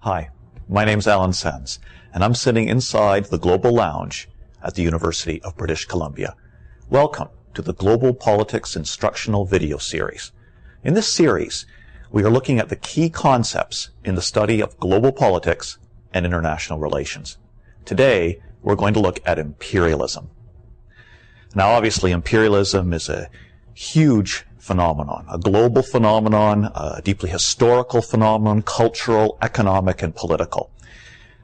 Hi, my name's Alan Sands, and I'm sitting inside the Global Lounge at the University of British Columbia. Welcome to the Global Politics Instructional Video Series. In this series, we are looking at the key concepts in the study of global politics and international relations. Today, we're going to look at imperialism. Now, obviously, imperialism is a huge phenomenon, a global phenomenon, a deeply historical phenomenon, cultural, economic, and political.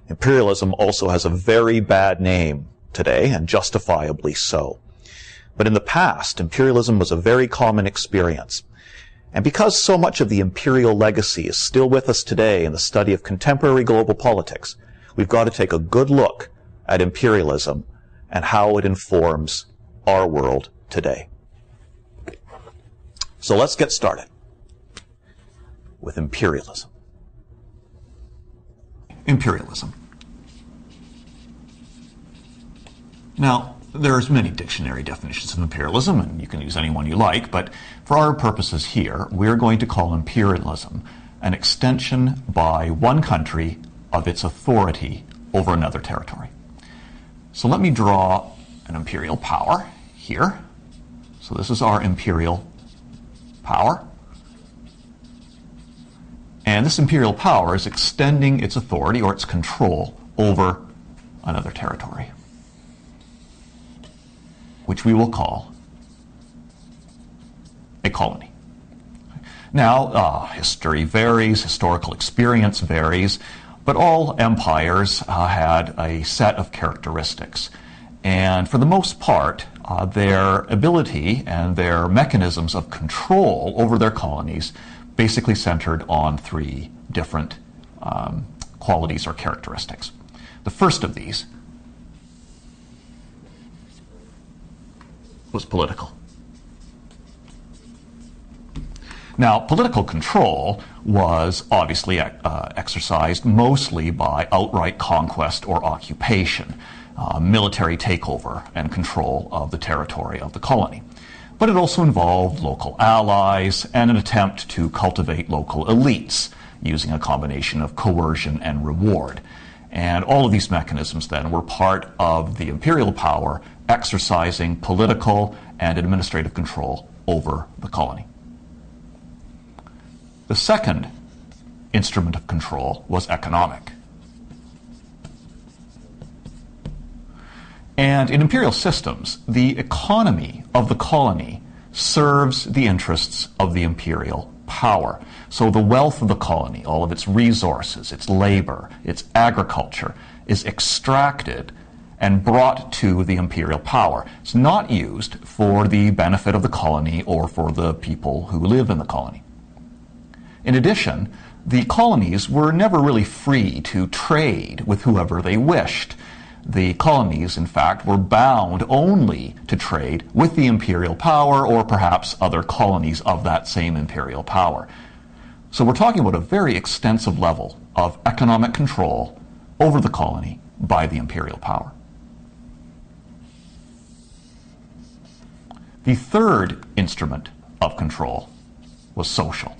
Imperialism also has a very bad name today, and justifiably so. But in the past, imperialism was a very common experience. And because so much of the imperial legacy is still with us today in the study of contemporary global politics, we've got to take a good look at imperialism and how it informs our world today. So let's get started with imperialism. Imperialism. Now, there's many dictionary definitions of imperialism, and you can use any one you like, but for our purposes here, we're going to call imperialism an extension by one country of its authority over another territory. So let me draw an imperial power here. So this is our imperial power. And this imperial power is extending its authority or its control over another territory, which we will call a colony. Now, history varies, historical experience varies, but all empires had a set of characteristics. And for the most part, their ability and their mechanisms of control over their colonies basically centered on three different qualities or characteristics. The first of these was political. Now, political control was obviously exercised mostly by outright conquest or occupation, military takeover and control of the territory of the colony. But it also involved local allies and an attempt to cultivate local elites using a combination of coercion and reward. And all of these mechanisms then were part of the imperial power exercising political and administrative control over the colony. The second instrument of control was economic. And in imperial systems, the economy of the colony serves the interests of the imperial power. So the wealth of the colony, all of its resources, its labor, its agriculture, is extracted and brought to the imperial power. It's not used for the benefit of the colony or for the people who live in the colony. In addition, the colonies were never really free to trade with whoever they wished. The colonies, in fact, were bound only to trade with the imperial power or perhaps other colonies of that same imperial power. So we're talking about a very extensive level of economic control over the colony by the imperial power. The third instrument of control was social.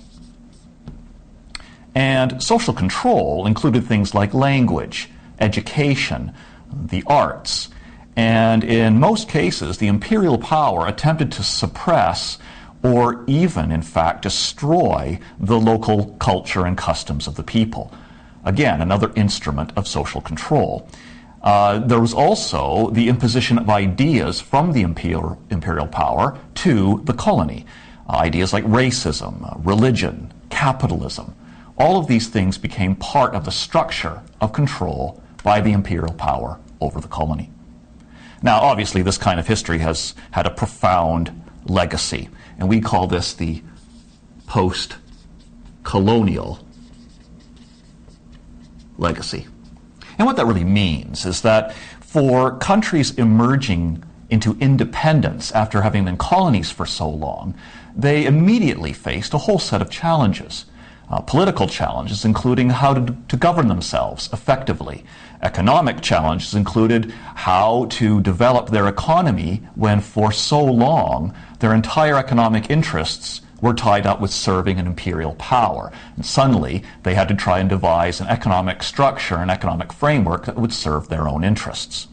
And social control included things like language, education, the arts, and in most cases, the imperial power attempted to suppress or even, in fact, destroy the local culture and customs of the people. Again, another instrument of social control. There was also the imposition of ideas from the imperial power to the colony. Ideas like racism, religion, capitalism. All of these things became part of the structure of control by the imperial power over the colony. Now, obviously, this kind of history has had a profound legacy, and we call this the post-colonial legacy. And what that really means is that for countries emerging into independence after having been colonies for so long, they immediately faced a whole set of challenges. Political challenges, including how to govern themselves effectively. Economic challenges included how to develop their economy when for so long their entire economic interests were tied up with serving an imperial power. And suddenly, they had to try and devise an economic structure, an economic framework that would serve their own interests.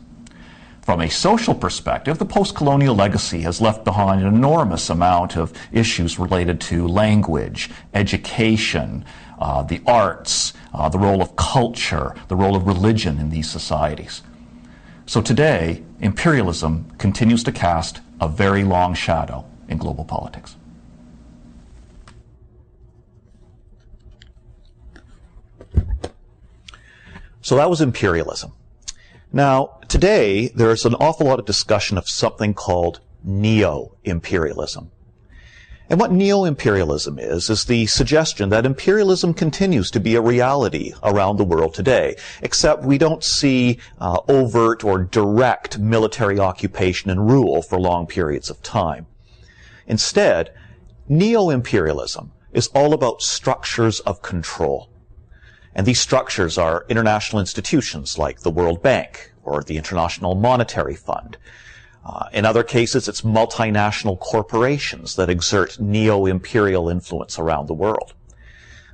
From a social perspective, the post-colonial legacy has left behind an enormous amount of issues related to language, education, the arts, the role of culture, the role of religion in these societies. So today, imperialism continues to cast a very long shadow in global politics. So that was imperialism. Now, today, there's an awful lot of discussion of something called neo-imperialism. And what neo-imperialism is the suggestion that imperialism continues to be a reality around the world today, except we don't see overt or direct military occupation and rule for long periods of time. Instead, neo-imperialism is all about structures of control. And these structures are international institutions like the World Bank or the International Monetary Fund. In other cases, it's multinational corporations that exert neo-imperial influence around the world.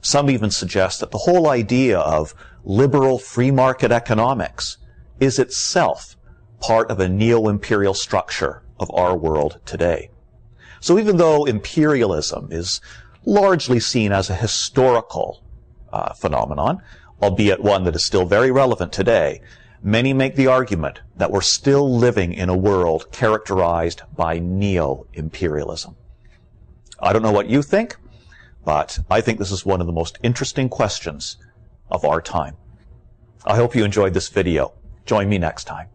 Some even suggest that the whole idea of liberal free market economics is itself part of a neo-imperial structure of our world today. So even though imperialism is largely seen as a historical phenomenon, albeit one that is still very relevant today, many make the argument that we're still living in a world characterized by neo-imperialism. I don't know what you think, but I think this is one of the most interesting questions of our time. I hope you enjoyed this video. Join me next time.